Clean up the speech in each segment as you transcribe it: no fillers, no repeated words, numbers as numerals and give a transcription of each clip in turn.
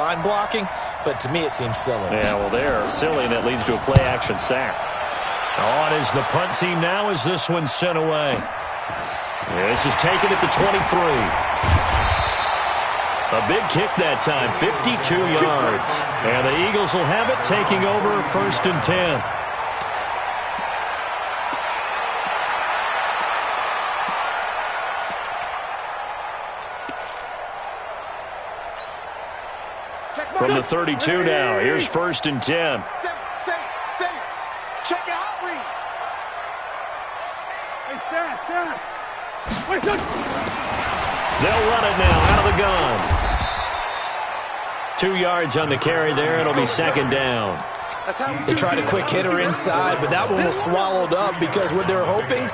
line blocking, but to me it seems silly. Yeah, well, they're silly, and it leads to a play-action sack. On is the punt team now as this one's sent away. This is taken at the 23. A big kick that time, 52 yards. And the Eagles will have it, taking over 1st and 10. From the 32 now, here's 1st and 10. Check it out, read. Hey, stand. Wait, they'll run it now out of the gun. 2 yards on the carry there. It'll be 2nd down. They tried a quick hitter inside, but that one was swallowed up because what they were hoping,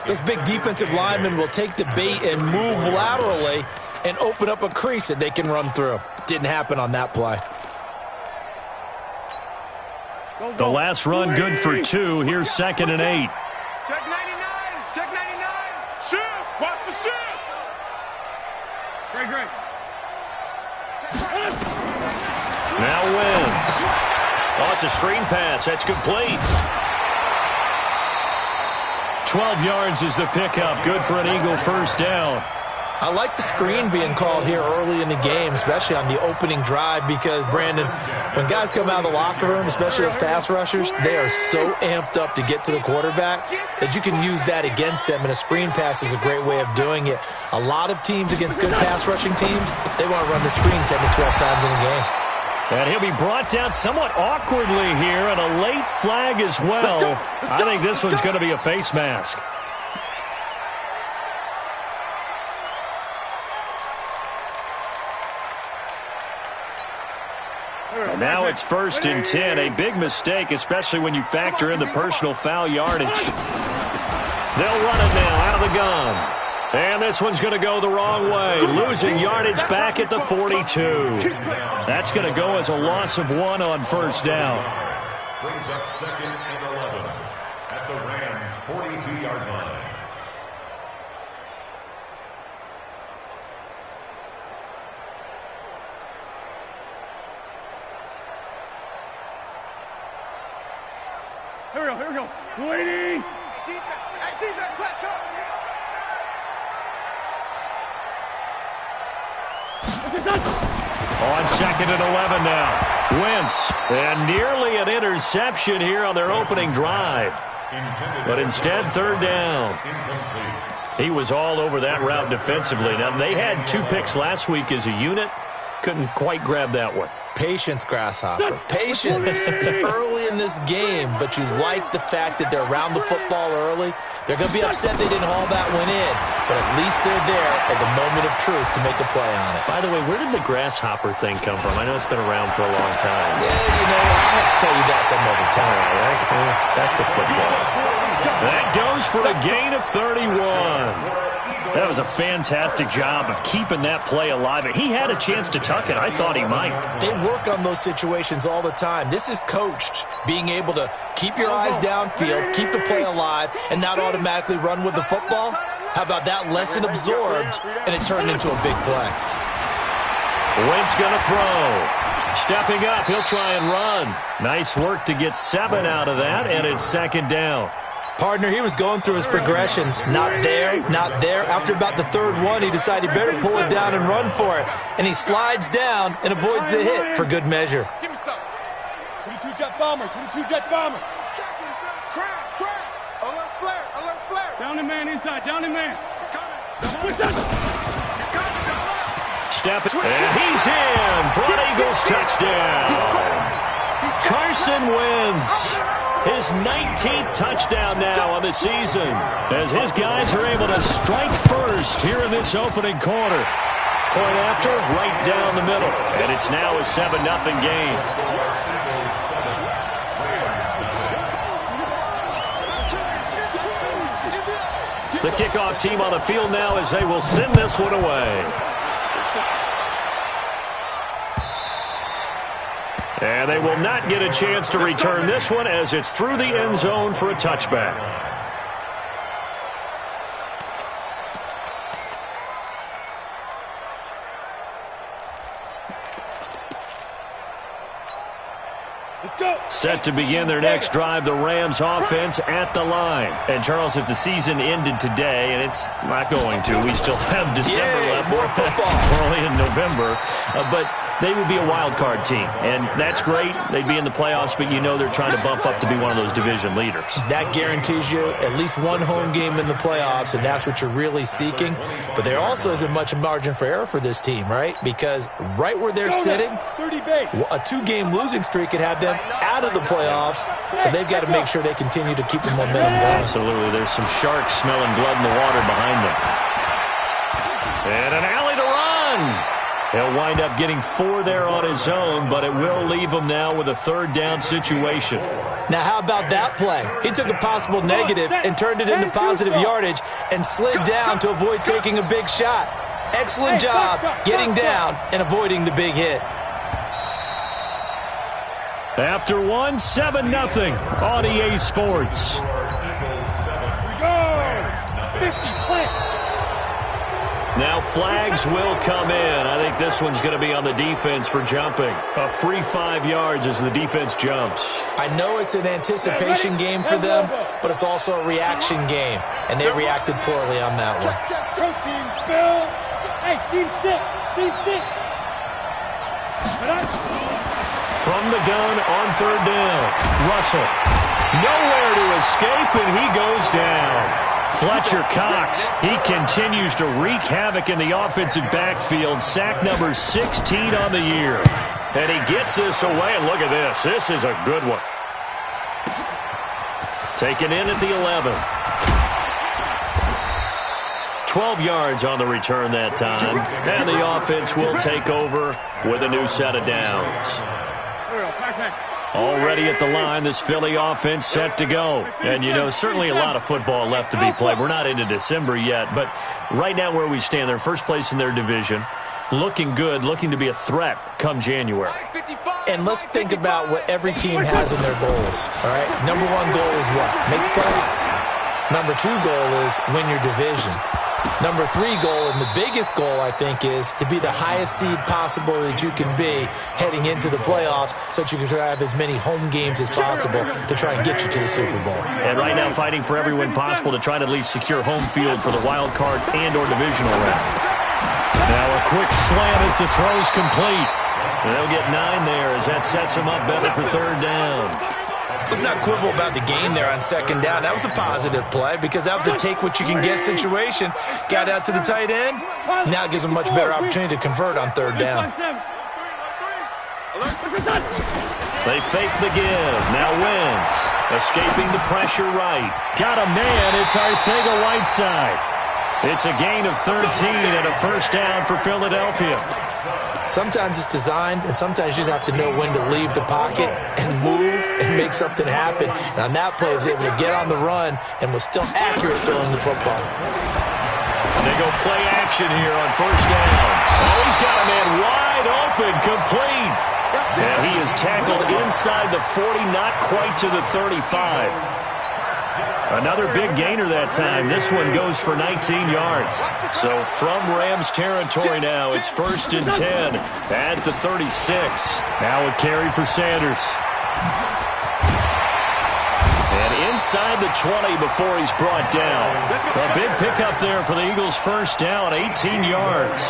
those big defensive linemen will take the bait and move laterally and open up a crease that they can run through. Didn't happen on that play. The last run good for 2. Here's 2nd and 8. Check 99. Check 99. Shift. Watch the shift. Great. Now wins. Oh, it's a screen pass. That's complete. 12 yards is the pickup. Good for an Eagle first down. I like the screen being called here early in the game, especially on the opening drive, because, Brandon, when guys come out of the locker room, especially as pass rushers, they are so amped up to get to the quarterback that you can use that against them, and a screen pass is a great way of doing it. A lot of teams against good pass rushing teams, they want to run the screen 10 to 12 times in a game. And he'll be brought down somewhat awkwardly here, and a late flag as well. I think this one's going to be a face mask. And now it's 1st and 10. A big mistake, especially when you factor in the personal foul yardage. They'll run it now out of the gun. And this one's going to go the wrong way. Losing yardage back at the 42. That's going to go as a loss of 1 on 1st down. Brings up 2nd and 11 at the Rams' 42-yard line. Here we go. Waiting. Defense, let's go. On 2nd and 11 now. Wentz, and nearly an interception here on their opening drive. But instead, 3rd down. He was all over that route defensively. Now, they had 2 picks last week as a unit. Couldn't quite grab that one. Patience, Grasshopper. Patience. Early in this game, but you like the fact that they're around the football early. They're going to be upset they didn't haul that one in, but at least they're there at the moment of truth to make a play on it. By the way, where did the grasshopper thing come from? I know it's been around for a long time. Yeah, I'll have to tell you that some other time. All right. Back to football. That goes for a gain of 31. That was a fantastic job of keeping that play alive. He had a chance to tuck it. I thought he might. They work on those situations all the time. This is coached, being able to keep your eyes downfield, keep the play alive, and not automatically run with the football. How about that lesson absorbed, and it turned into a big play? Wentz going to throw. Stepping up, he'll try and run. Nice work to get 7 out of that, and it's 2nd down. Partner, he was going through his progressions. Not there, not there. After about the 3rd one, he decided he better pull it down and run for it. And he slides down and avoids the hit for good measure. Give me some. 22 jet bombers. 22 jet bombers. Crash. Alert flare. Down the man inside. Down the man. He's coming. Step it. And he's in for an Eagles touchdown. Carson Wentz. His 19th touchdown now on the season, as his guys are able to strike first here in this opening quarter. Point after, right down the middle. And it's now a 7-0 game. The kickoff team on the field now as they will send this one away. And they will not get a chance to return this one as it's through the end zone for a touchback. Let's go. Set to begin their next drive, the Rams offense at the line. And, Charles, if the season ended today, and it's not going to, we still have December left. More football. We're only in November. But they would be a wild card team, and that's great. They'd be in the playoffs, but you know they're trying to bump up to be one of those division leaders. That guarantees you at least one home game in the playoffs, and that's what you're really seeking. But there also isn't much margin for error for this team, right? Because right where they're sitting, a 2-game losing streak could have them out of the playoffs, so they've got to make sure they continue to keep the momentum going. Absolutely. There's some sharks smelling blood in the water behind them. And an alley to run. He'll wind up getting 4 there on his own, but it will leave him now with a 3rd down situation. Now, how about that play? He took a possible negative and turned it into positive yardage and slid down to avoid taking a big shot. Excellent job getting down and avoiding the big hit. After 1, 7-0 on EA Sports. Go! 50, plant. Now flags will come in. I think this one's going to be on the defense for jumping. A free 5 yards as the defense jumps. I know it's an anticipation game for them, but it's also a reaction game, and they reacted poorly on that one. Protein spill. Hey, team 6. Team 6. From the gun on 3rd down. Russell. Nowhere to escape, and he goes down. Fletcher Cox, he continues to wreak havoc in the offensive backfield. Sack number 16 on the year. And he gets this away, and look at this. This is a good one. Taken in at the 11. 12 yards on the return that time. And the offense will take over with a new set of downs. Already at the line, this Philly offense set to go. And, you know, certainly a lot of football left to be played. We're not into December yet, but right now where we stand, they're first place in their division. Looking good, looking to be a threat come January. And let's think about what every team has in their goals, all right? Number 1 goal is what? Make the playoffs. Number 2 goal is win your division. Number 3 goal, and the biggest goal, I think, is to be the highest seed possible that you can be heading into the playoffs so that you can have as many home games as possible to try and get you to the Super Bowl. And right now fighting for every win possible to try to at least secure home field for the wild card and or divisional round. Now a quick slant as the throw's complete. They'll get 9 there as that sets them up better for 3rd down. Let's not quibble about the game there on 2nd down. That was a positive play because that was a take-what-you-can-get situation. Got out to the tight end. Now it gives them a much better opportunity to convert on 3rd down. They fake the give. Now Wentz escaping the pressure right. Got a man. It's Arcega-Whiteside. It's a gain of 13 and a 1st down for Philadelphia. Sometimes it's designed, and sometimes you just have to know when to leave the pocket and move and make something happen. And on that play, he was able to get on the run and was still accurate throwing the football. They go play action here on 1st down. Oh, he's got a man wide open, complete. And he is tackled inside the 40, not quite to the 35. Another big gainer that time. This one goes for 19 yards. So from Rams territory now, it's 1st and 10 at the 36. Now a carry for Sanders. And inside the 20 before he's brought down. A big pickup there for the Eagles' 1st down, 18 yards.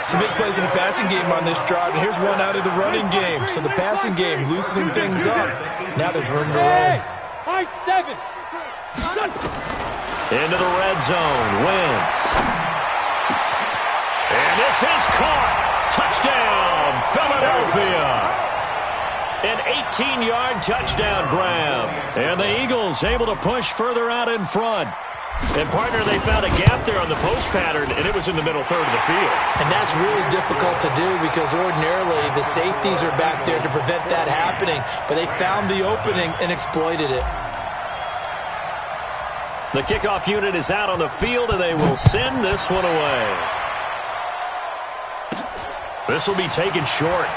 Some big plays in the passing game on this drive, and here's one out of the running game. So the passing game loosening things up. Now there's room to roam. High 7. Into the red zone. Wentz. And this is caught. Touchdown, Philadelphia. An 18-yard touchdown grab. And the Eagles able to push further out in front. And, partner, they found a gap there on the post pattern, and it was in the middle third of the field. And that's really difficult to do because ordinarily the safeties are back there to prevent that happening. But they found the opening and exploited it. The kickoff unit is out on the field, and they will send this one away. This will be taken short.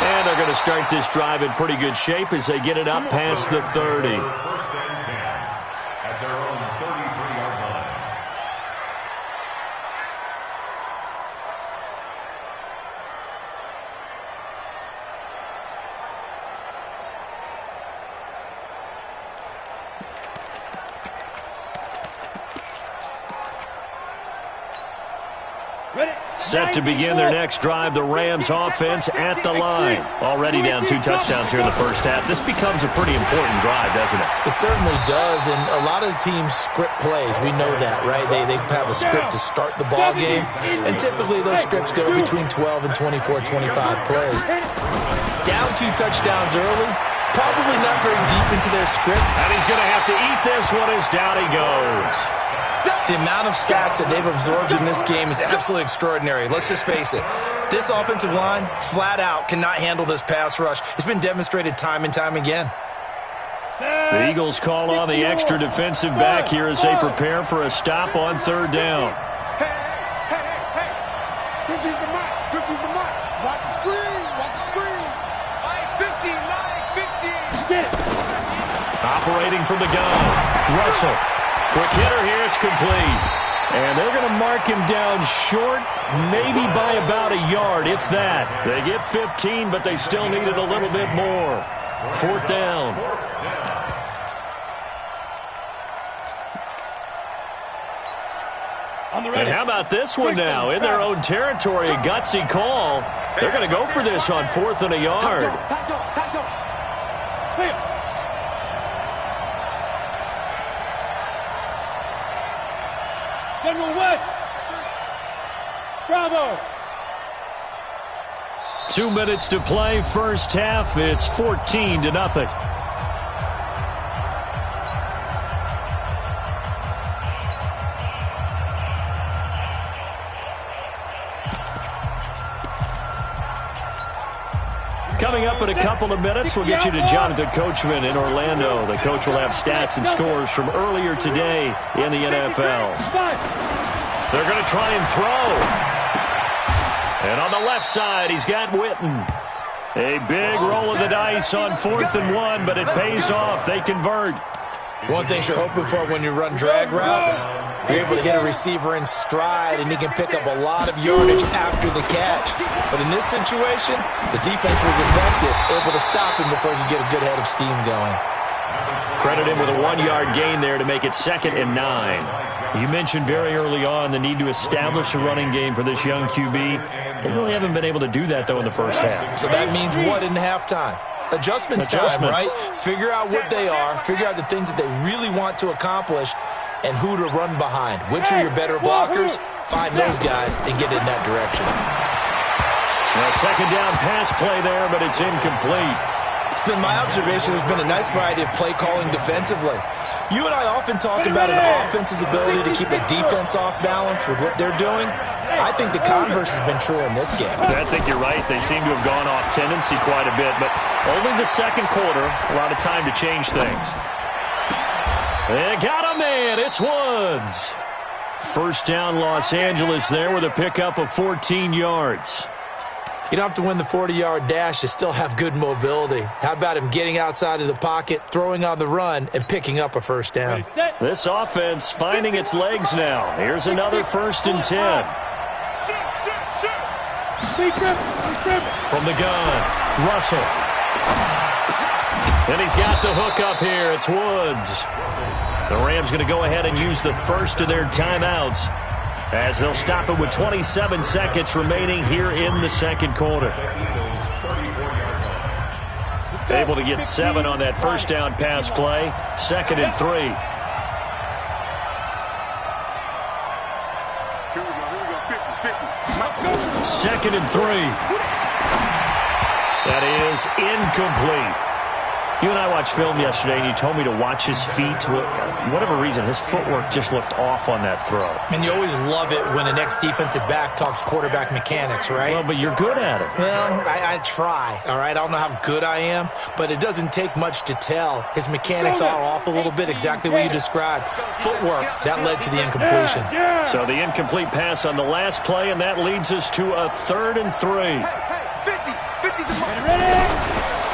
And they're going to start this drive in pretty good shape as they get it up past the 30. First and 10 at their own 33-yard line. Set to begin their next drive, the Rams offense at the line. Already down 2 touchdowns here in the first half. This becomes a pretty important drive, doesn't it? It certainly does, and a lot of the teams script plays. We know that, right? They have a script to start the ball game, and typically those scripts go between 12 and 24, 25 plays. Down 2 touchdowns early, probably not very deep into their script. And he's going to have to eat this one as down he goes. The amount of sacks that they've absorbed in this game is absolutely extraordinary. Let's just face it. This offensive line, flat out, cannot handle this pass rush. It's been demonstrated time and time again. The Eagles call on the extra defensive back here as they prepare for a stop on 3rd down. Hey. 50's the mark. 50's the mark. Watch the screen. Watch the screen. 50. Get it. Operating from the gun. Russell. Quick hitter here. It's complete. And they're going to mark him down short, maybe by about a yard, if that. They get 15, but they still needed a little bit more. 4th down. And how about this one now? In their own territory, a gutsy call. They're going to go for this on 4th and a yard. General West. Bravo. 2 minutes to play, first half. It's 14-0. Coming up in a couple of minutes, we'll get you to Jonathan Coachman in Orlando. The coach will have stats and scores from earlier today in the NFL. They're going to try and throw. And on the left side, he's got Witten. A big roll of the dice on 4th and 1, but it pays off. They convert. One thing you're hoping for when you run drag routes, you're able to hit a receiver in stride, and he can pick up a lot of yardage after the catch. But in this situation, the defense was effective, able to stop him before he could get a good head of steam going. Credit him with a 1-yard gain there to make it 2nd and 9. You mentioned very early on the need to establish a running game for this young QB. They really haven't been able to do that, though, in the first half. So that means what in halftime? Adjustments time, right? Figure out what they are, figure out the things that they really want to accomplish, and who to run behind. Which are your better blockers? Find those guys and get in that direction. A 2nd down pass play there, but it's incomplete. It's been my observation there's been a nice variety of play calling defensively. You and I often talk about an offense's ability to keep a defense off balance with what they're doing. I think the converse has been true in this game. I think you're right. They seem to have gone off tendency quite a bit, but only the 2nd quarter, a lot of time to change things. They got a man. It's Woods. 1st down, Los Angeles there with a pickup of 14 yards. You don't have to win the 40-yard dash to still have good mobility. How about him getting outside of the pocket, throwing on the run, and picking up a 1st down? This offense finding its legs now. Here's another 1st and 10. From the gun, Russell. And he's got the hook up here. It's Woods. The Rams going to go ahead and use the first of their timeouts as they'll stop it with 27 seconds remaining here in the 2nd quarter. Able to get 7 on that 1st down pass play. 2nd and 3. Here we go. 50. 2nd and 3. That is incomplete. You and I watched film yesterday, and you told me to watch his feet. For whatever reason, his footwork just looked off on that throw. And you always love it when an ex-defensive back talks quarterback mechanics, right? Well, but you're good at it. Well, I try, all right? I don't know how good I am, but it doesn't take much to tell. His mechanics are off a little bit, exactly what you described. Footwork, that led to the incompletion. So the incomplete pass on the last play, and that leads us to a 3rd and 3. 50 to ready.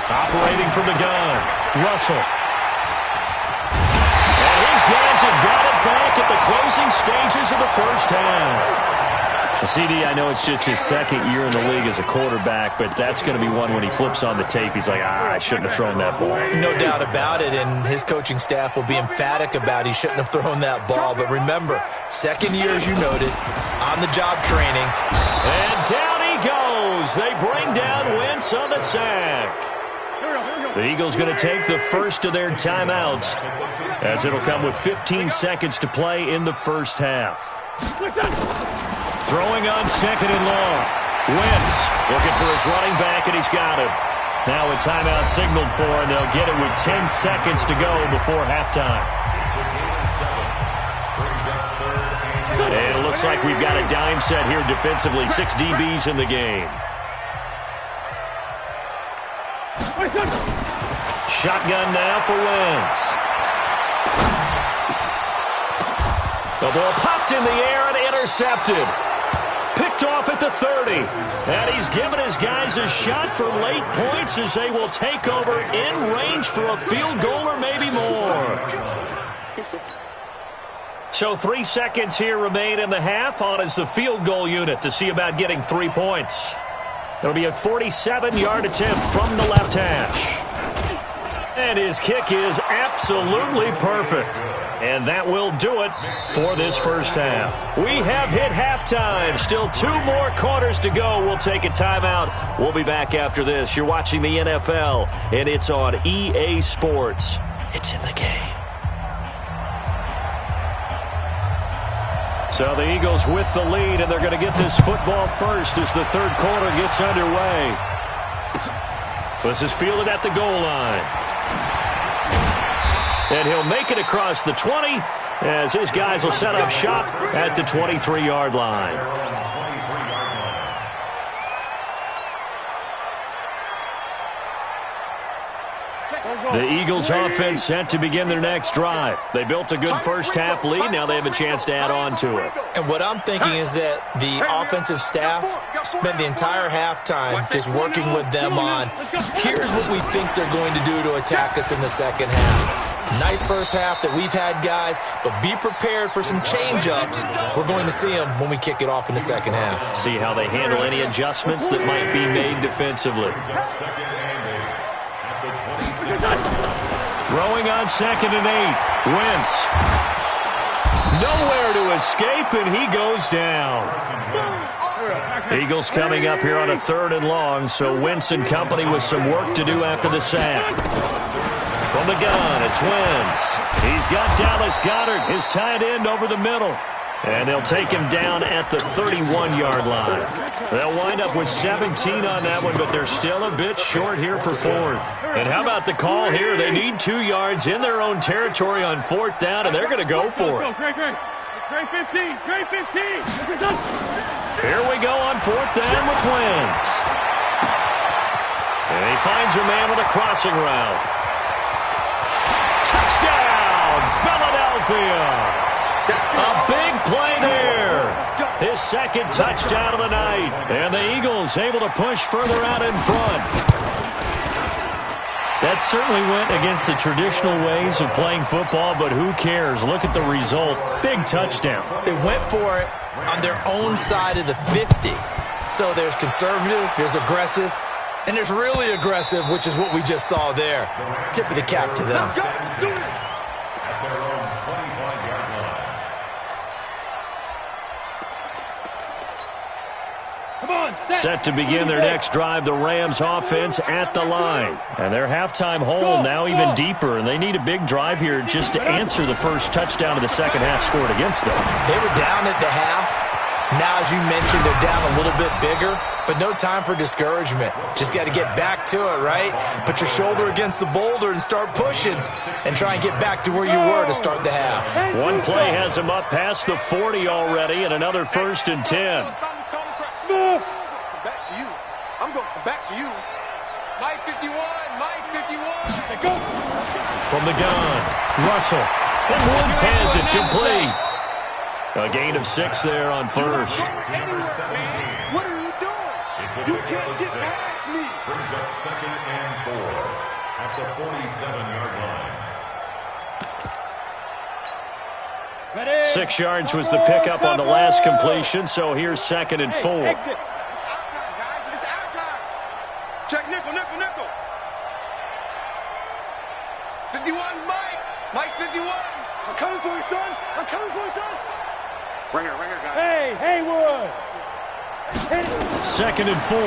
Operating from the gun, Russell. And his guys have got it back at the closing stages of the first half. CD, I know it's just his second year in the league as a quarterback, but that's going to be one when he flips on the tape, he's like, I shouldn't have thrown that ball. No doubt about it, and his coaching staff will be emphatic about he shouldn't have thrown that ball. But remember, second year, as you noted, on-the-job training. And down he goes. They bring down Wentz on the sack. The Eagles going to take the first of their timeouts, as it'll come with 15 seconds to play in the first half. Throwing on second and long. Wentz looking for his running back, and he's got it. Now a timeout signaled for, and they'll get it with 10 seconds to go before halftime. And it looks like we've got a dime set here defensively. 6 DBs in the game. Shotgun now for Wentz. The ball popped in the air and intercepted. Picked off at the 30. And he's given his guys a shot for late points as they will take over in range for a field goal or maybe more. So 3 seconds here remain in the half. On is the field goal unit to see about getting 3 points. It'll be a 47-yard attempt from the left hash. And his kick is absolutely perfect. And that will do it for this first half. We have hit halftime. Still 2 more quarters to go. We'll take a timeout. We'll be back after this. You're watching the NFL, and it's on EA Sports. It's in the game. So the Eagles with the lead, and they're going to get this football first as the third quarter gets underway. This is fielded at the goal line. And he'll make it across the 20 as his guys will set up shop at the 23-yard line. The Eagles offense set to begin their next drive. They built a good first half lead. Now they have a chance to add on to it. And what I'm thinking is that the offensive staff spent the entire halftime just working with them on, here's what we think they're going to do to attack us in the second half. Nice first half that we've had, guys, but be prepared for some change-ups. We're going to see them when we kick it off in the second half. See how they handle any adjustments that might be made defensively. Throwing on second and 8. Wentz. Nowhere to escape, and he goes down. Eagles coming up here on a 3rd and long, so Wentz and company with some work to do after the sack. From the gun, it's Wentz. He's got Dallas Goedert, his tight end, over the middle. And they'll take him down at the 31-yard line. They'll wind up with 17 on that one, but they're still a bit short here for 4th. And how about the call here? They need 2 yards in their own territory on 4th down, and they're going to go for it. Great 15. Great 15. Here we go on 4th down with Wentz. And he finds a man with a crossing route. Touchdown, Philadelphia! A big play there. His second touchdown of the night. And the Eagles able to push further out in front. That certainly went against the traditional ways of playing football, but who cares? Look at the result. Big touchdown. They went for it on their own side of the 50. So there's conservative, there's aggressive, and there's really aggressive, which is what we just saw there. Tip of the cap to them. Set to begin their next drive, the Rams offense at the line. And their halftime hole now even deeper, and they need a big drive here just to answer the first touchdown of the second half scored against them. They were down at the half. Now, as you mentioned, they're down a little bit bigger, but no time for discouragement. Just got to get back to it, right? Put your shoulder against the boulder and start pushing and try and get back to where you were to start the half. One play has them up past the 40 already, and another 1st and 10. Back to you. I'm going back to you. Mike 51. Mike 51. Go. From the gun, Russell. And Woods has it complete. A gain of 6 there on 1st. What are you doing? You can't get past me. Brings up 2nd and 4 at the 47-yard line. 6 yards was the pickup on the last completion, so here's 2nd and 4. Exit. It's out time, guys. It's out time. Check nickel, nickel, nickel. 51, Mike. Mike, 51. I'm coming for you, son. I'm coming for you, son. Ringer, guys. Hey, Haywood. 2nd and 4.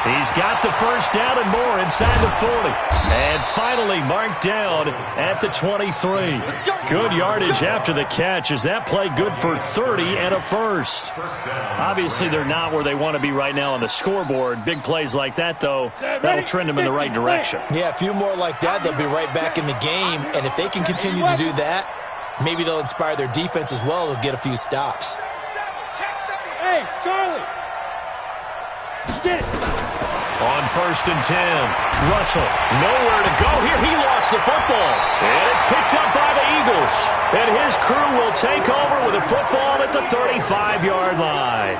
He's got the first down and more inside the 40. And finally marked down at the 23. Good yardage after the catch. Is that play good for 30 and a first? Obviously, they're not where they want to be right now on the scoreboard. Big plays like that, though, that'll trend them in the right direction. Yeah, a few more like that, they'll be right back in the game. And if they can continue to do that, maybe they'll inspire their defense as well. They'll get a few stops. Hey, Charlie. Get it. On 1st and 10, Russell, nowhere to go here. He lost the football. And it's picked up by the Eagles. And his crew will take over with a football at the 35-yard line.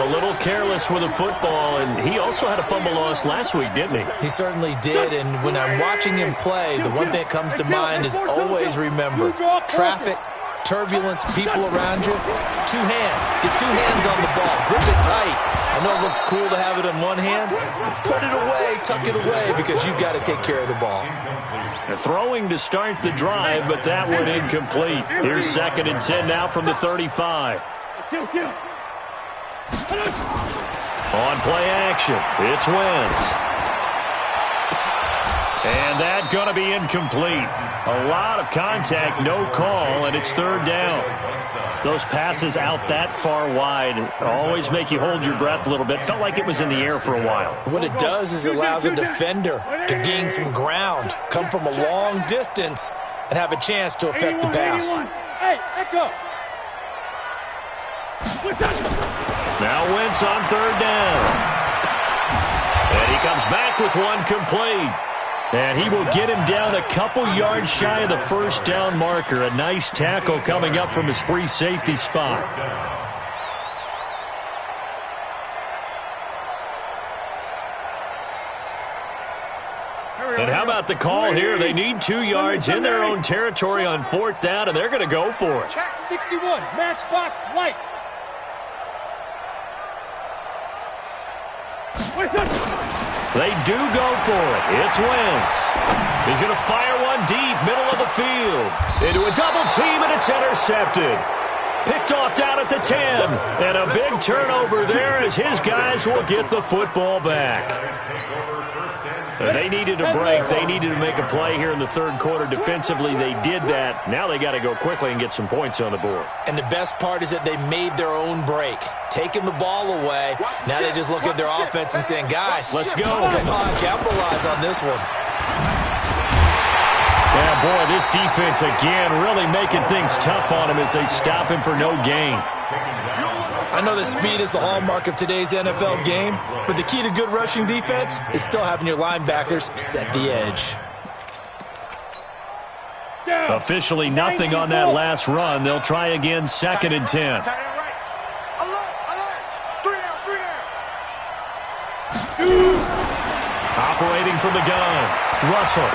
A little careless with a football, and he also had a fumble loss last week, didn't he? He certainly did, and when I'm watching him play, the one thing that comes to mind is always remember, traffic, turbulence, people around you, 2 hands. Get 2 hands on the ball. Grip it tight. I know it looks cool to have it in one hand. Put it away, tuck it away, because you've got to take care of the ball. They're throwing to start the drive, but that one incomplete. Here's 2nd and 10 now from the 35. On play action, it's Wentz. And that's going to be incomplete. A lot of contact, no call, and it's 3rd down. Those passes out that far wide always make you hold your breath a little bit. Felt like it was in the air for a while. What it does is it allows a defender to gain some ground, come from a long distance, and have a chance to affect the pass. Hey, echo. Now Wentz on 3rd down. And he comes back with one complete. And he will get him down a couple yards shy of the 1st down marker. A nice tackle coming up from his free safety spot. And how about the call here? They need 2 yards in their own territory on 4th down, and they're going to go for it. Check 61, matchbox lights. They do go for it. It's Wentz. He's going to fire one deep, middle of the field. Into a double team, and it's intercepted. Picked off down at the 10. And a big turnover there as his guys will get the football back. So they needed a break. They needed to make a play here in the 3rd quarter. Defensively, they did that. Now they got to go quickly and get some points on the board. And the best part is that they made their own break. Taking the ball away. Now they just look at their offense and saying, guys, let's go. Come on, capitalize on this one. Yeah, boy, this defense again really making things tough on him as they stop him for no gain. I know that speed is the hallmark of today's NFL game, but the key to good rushing defense is still having your linebackers set the edge. Officially nothing on that last run. They'll try again, 2nd and 10. Operating from the gun, Russell.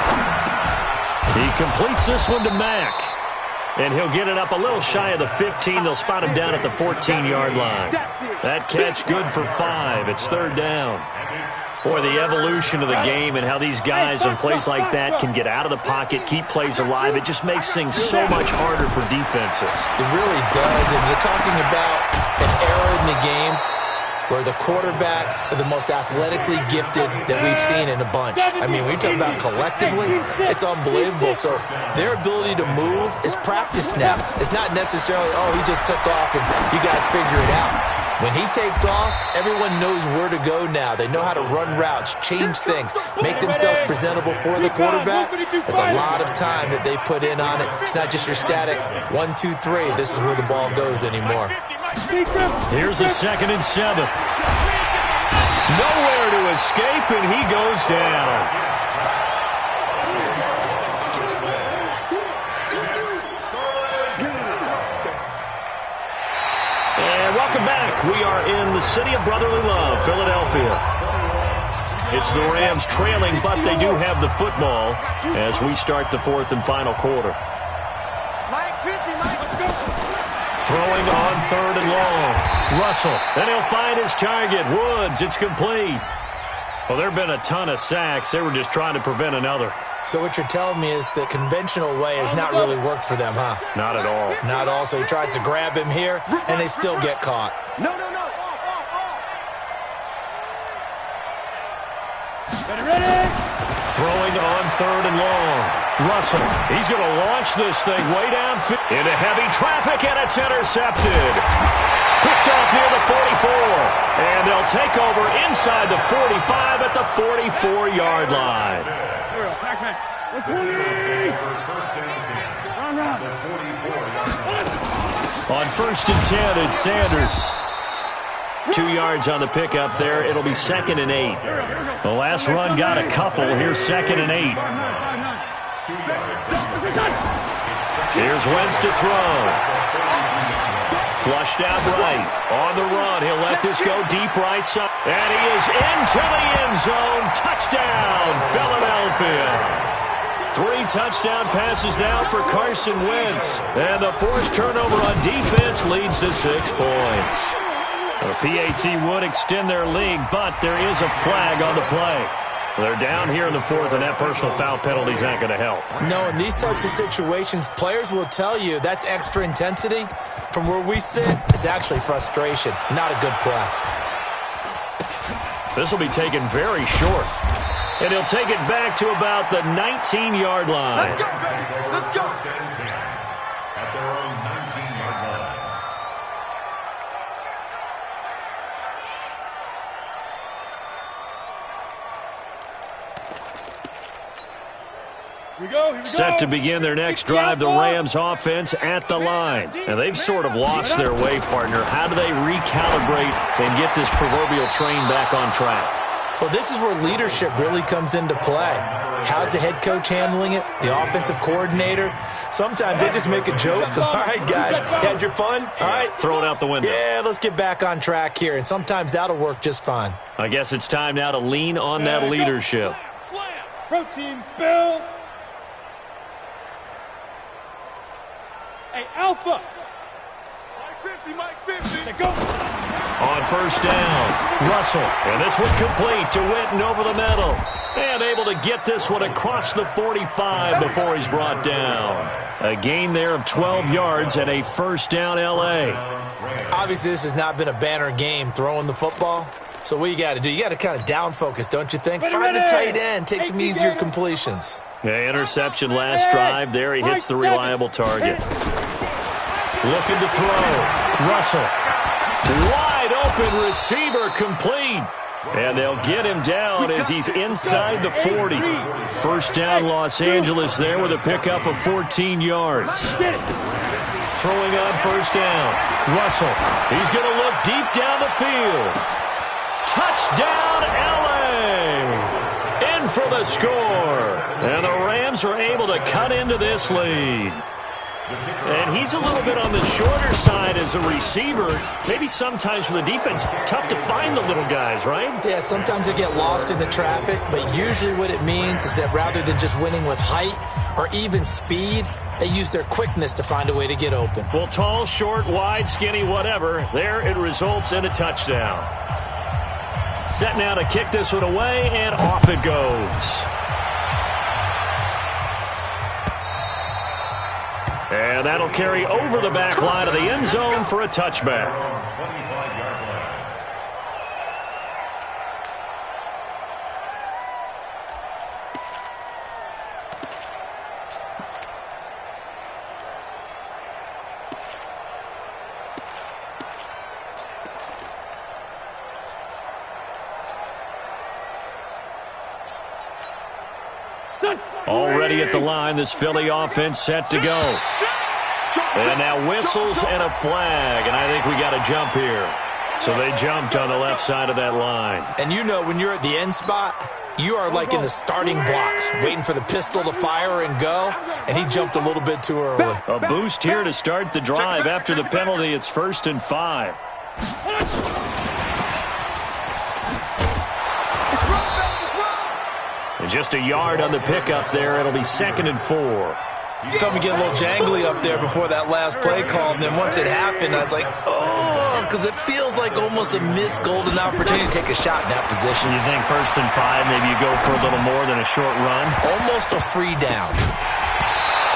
He completes this one to Mack. And he'll get it up a little shy of the 15. They'll spot him down at the 14-yard line. That catch good for 5. It's 3rd down. Boy, the evolution of the game and how these guys on plays like that can get out of the pocket, keep plays alive, it just makes things so much harder for defenses. It really does. And you're talking about an era in the game where the quarterbacks are the most athletically gifted that we've seen in a bunch. I mean, when you talk about collectively, it's unbelievable. So their ability to move is practiced now. It's not necessarily, oh, he just took off and you guys figure it out. When he takes off, everyone knows where to go now. They know how to run routes, change things, make themselves presentable for the quarterback. That's a lot of time that they put in on it. It's not just your static 1, 2, 3. This is where the ball goes anymore. Here's a 2nd and 7. Nowhere to escape, and he goes down. And welcome back. We are in the city of brotherly love, Philadelphia. It's the Rams trailing, but they do have the football as we start the fourth and final quarter. Mike 50, Mike. Let's go. Throwing on third and long. Russell, and he'll find his target. Woods, it's complete. Well, there have been a ton of sacks. They were just trying to prevent another. So what you're telling me is the conventional way has not really worked for them, huh? Not at all. Not at all. So he tries to grab him here, and they still get caught. No. Ready? Throwing on third and long. Russell, he's going to launch this thing way downfield into heavy traffic, and it's intercepted. Picked off near the 44, and they'll take over inside the 45 at the 44-yard line. Pac-Man. Let's On first and 10, it's Sanders. 2 yards on the pickup there. It'll be 2nd and 8. The last run got a couple. Here's 2nd and 8. Here's Wentz to throw. Flushed out right. On the run. He'll let this go deep right side. And he is into the end zone. Touchdown, Philadelphia. 3 touchdown passes now for Carson Wentz. And the forced turnover on defense leads to 6 points. The PAT would extend their lead, but there is a flag on the play. They're down here in the fourth, and that personal foul penalty is not going to help. No, in these types of situations, players will tell you that's extra intensity. From where we sit, it's actually frustration, not a good play. This will be taken very short. And he'll take it back to about the 19-yard line. Let's go, baby. Let's go. At their own 19-yard line. Here we go. Set to begin their next drive, the Rams offense at the line. And they've sort of lost their way, partner. How do they recalibrate and get this proverbial train back on track? Well, this is where leadership really comes into play. How's the head coach handling it? The offensive coordinator? Sometimes they just make a joke. All right, guys, had your fun? All right. Throw it out the window. Yeah, let's get back on track here. And sometimes that'll work just fine. I guess it's time now to lean on that leadership. Slam. Protein spill. Hey, Alpha. Mike 50. Go. On first down, Russell. And this one complete to Witten over the middle. And able to get this one across the 45 before he's brought down. A gain there of 12 yards and a first down L.A. Obviously, this has not been a banner game throwing the football. So what you got to do, you got to kind of down focus, don't you think? Find the tight end, take some easier completions. Yeah, interception last drive. There he hits the reliable target. Looking to throw. Russell. Wide open receiver complete. And they'll get him down as he's inside the 40. First down Los Angeles there with a pickup of 14 yards. Throwing on first down. Russell. He's going to look deep down the field. Touchdown, L.A. In for the score. And the Rams are able to cut into this lead. And he's a little bit on the shorter side as a receiver. Maybe sometimes for the defense, tough to find the little guys, right? Yeah, sometimes they get lost in the traffic, but usually what it means is that rather than just winning with height or even speed, they use their quickness to find a way to get open. Well, tall, short, wide, skinny, whatever, there it results in a touchdown. Set now to kick this one away, and off it goes. And that'll carry over the back line of the end zone for a touchback. Already at the line, this Philly offense set to go. And now whistles and a flag, and I think we got a jump here. So they jumped on the left side of that line. And you know when you're at the end spot, you are like in the starting blocks, waiting for the pistol to fire and go, and he jumped a little bit too early. A boost here to start the drive. After the penalty, it's 1st and 5. Just a yard on the pickup there. It'll be 2nd and 4. Felt me get a little jangly up there before that last play call, and then once it happened, I was like, oh, because it feels like almost a missed golden opportunity to take a shot in that position. You think 1st and 5, maybe you go for a little more than a short run? Almost a free down.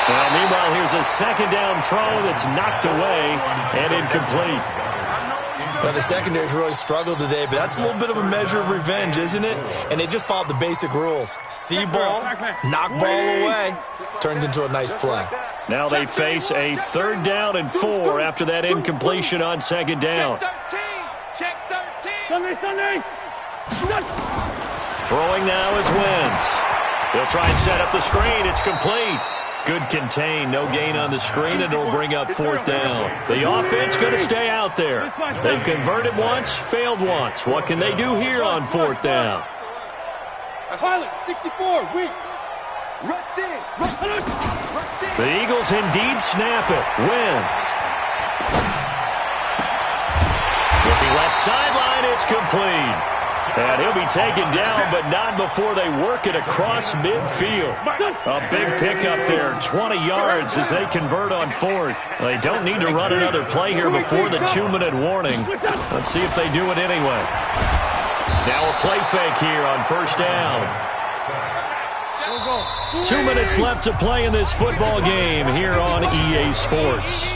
Well, meanwhile, here's a 2nd down throw that's knocked away and incomplete. Well, the secondary's really struggled today, but that's a little bit of a measure of revenge, isn't it? And they just followed the basic rules. See ball, knock ball away, turns into a nice play. Now they face a 3rd down and 4 after that incompletion on 2nd down. Check 13. Sunday. Throwing now is Wentz. They'll try and set up the screen. It's complete. Good contain, no gain on the screen, and it'll bring up 4th down. The offense going to stay out there. They've converted once, failed once. What can they do here on 4th down? Pilot, 64, weak. Rush in. The Eagles indeed snap it. Wentz. Looking left sideline, it's complete. And he'll be taken down, but not before they work it across midfield. A big pickup there, 20 yards as they convert on 4th. They don't need to run another play here before the 2-minute warning. Let's see if they do it anyway. Now a play fake here on 1st down. 2 minutes left to play in this football game here on EA Sports.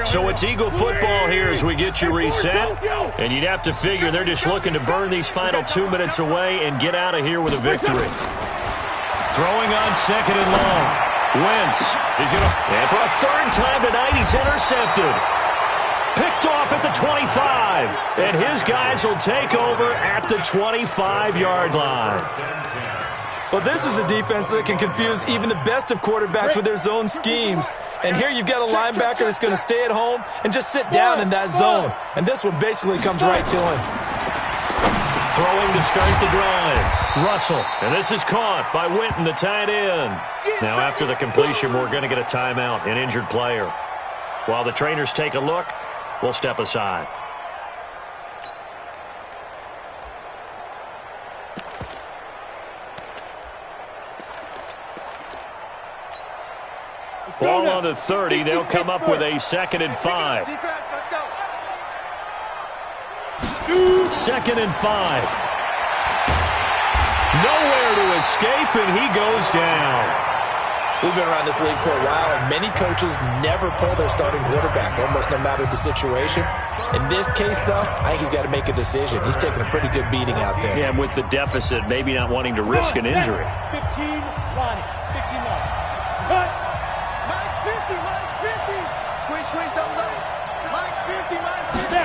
So it's Eagle football here as we get you reset. And you'd have to figure they're just looking to burn these final 2 minutes away and get out of here with a victory. Throwing on 2nd and long. Wentz. He's going to, and for a 3rd time tonight, he's intercepted. Picked off at the 25. And his guys will take over at the 25-yard line. Well, this is a defense that can confuse even the best of quarterbacks with their zone schemes. And here you've got a linebacker that's going to stay at home and just sit down in that zone. And this one basically comes right to him. Throwing to start the drive. Russell. And this is caught by Winton, the tight end. Now after the completion, we're going to get a timeout, an injured player. While the trainers take a look, we'll step aside. Ball on the 30. They'll come up with a 2nd and 5. 2nd and 5. Nowhere to escape, and he goes down. We've been around this league for a while, and many coaches never pull their starting quarterback, almost no matter the situation. In this case, though, I think he's got to make a decision. He's taking a pretty good beating out there. Yeah, and with the deficit, maybe not wanting to risk an injury. 15, line, 15 line. Cut. Mike's 50, Mike's 50. Squeeze, double. Mike's 50, Mike's 50.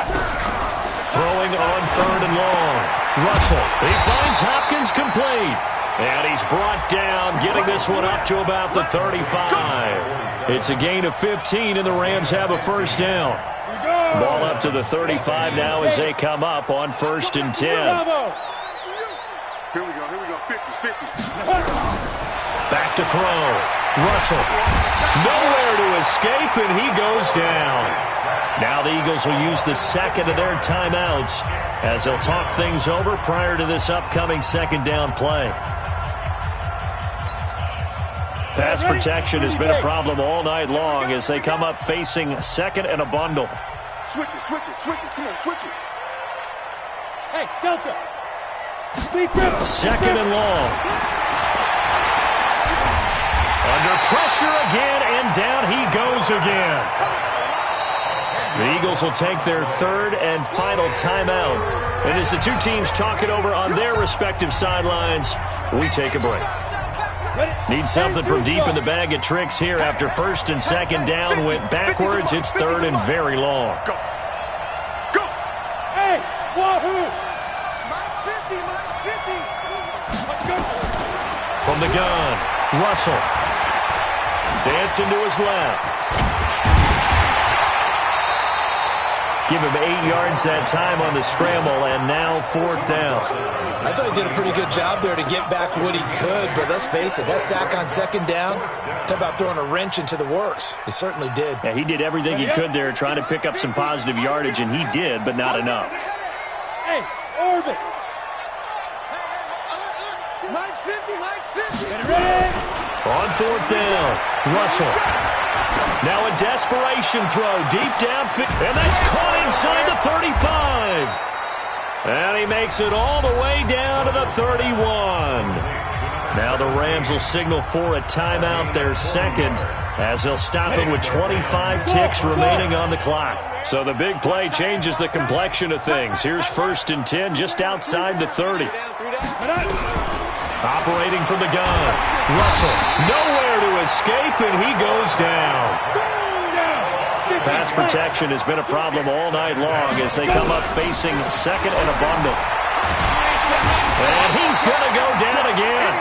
Throwing on 3rd and long. Russell, he finds Hopkins complete. And he's brought down, getting this one up to about the 35. It's a gain of 15, and the Rams have a 1st down. Ball up to the 35 now as they come up on 1st and 10. Here we go, 50. Back to throw. Russell. Nowhere to escape, and he goes down. Now the Eagles will use the 2nd of their timeouts as they'll talk things over prior to this upcoming 2nd down play. Pass protection has been a problem all night long as they come up facing 2nd and a bundle. Switch it. Come on, switch it. Hey, Delta. 2nd and long. Under pressure again, and down he goes again. The Eagles will take their 3rd and final timeout. And as the two teams talk it over on their respective sidelines, we take a break. Need something from deep in the bag of tricks here after 1st and 2nd down. Went backwards. It's 3rd and very long. Go. Hey, wahoo! Mike's 50. From the gun, Russell. Dancing to his left. Give him 8 yards that time on the scramble, and now 4th down. I thought he did a pretty good job there to get back what he could, but let's face it, that sack on 2nd down, talk about throwing a wrench into the works. He certainly did. Yeah, he did everything he could there trying to pick up some positive yardage, and he did, but not enough. Hey, orbit. Mike's 50, Mike's 50. On fourth down, Russell. Now a desperation throw deep downfield, and that's caught inside the 35. And he makes it all the way down to the 31. Now the Rams will signal for a timeout, their second, as they'll stop it with 25 ticks remaining on the clock. So the big play changes the complexion of things. Here's 1st and 10 just outside the 30. Operating from the gun. Russell, nowhere to escape, and he goes down. Pass protection has been a problem all night long as they come up facing second and abundant. And he's going to go down again.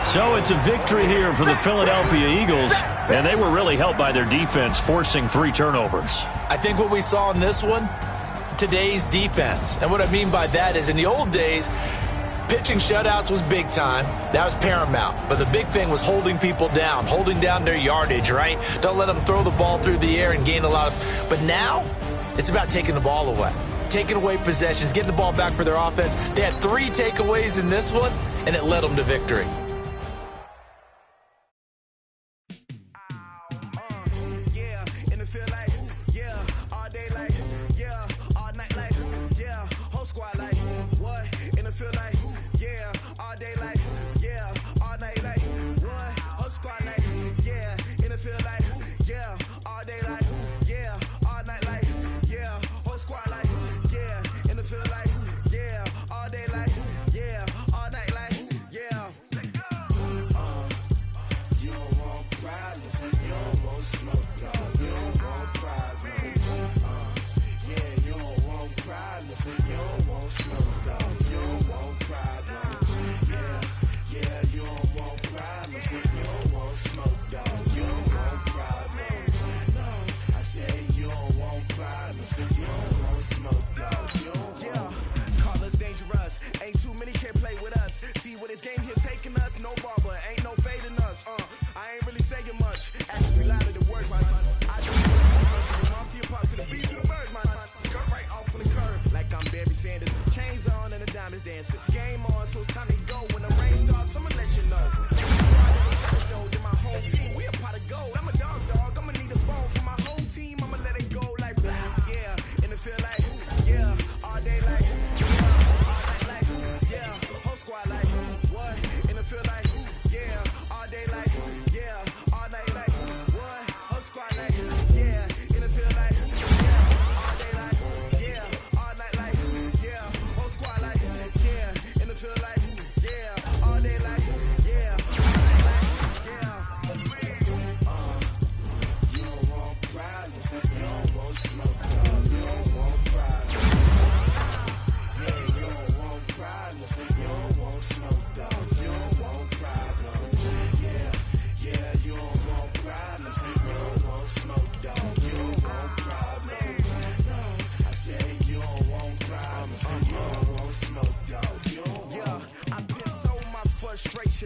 So it's a victory here for the Philadelphia Eagles, and they were really helped by their defense, forcing 3 turnovers. I think what we saw in this one, today's defense. And what I mean by that is in the old days, pitching shutouts was big time. That was paramount. But the big thing was holding people down, holding down their yardage, right? Don't let them throw the ball through the air and gain a lot of... But now, it's about taking the ball away. Taking away possessions, getting the ball back for their offense. They had 3 takeaways in this one, and it led them to victory.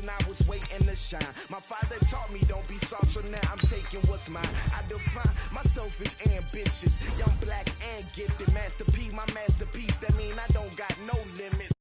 I was waiting to shine. My father taught me don't be soft, so now I'm taking what's mine. I define myself as ambitious, young, black, and gifted. Master P, my masterpiece. That mean I don't got no limits.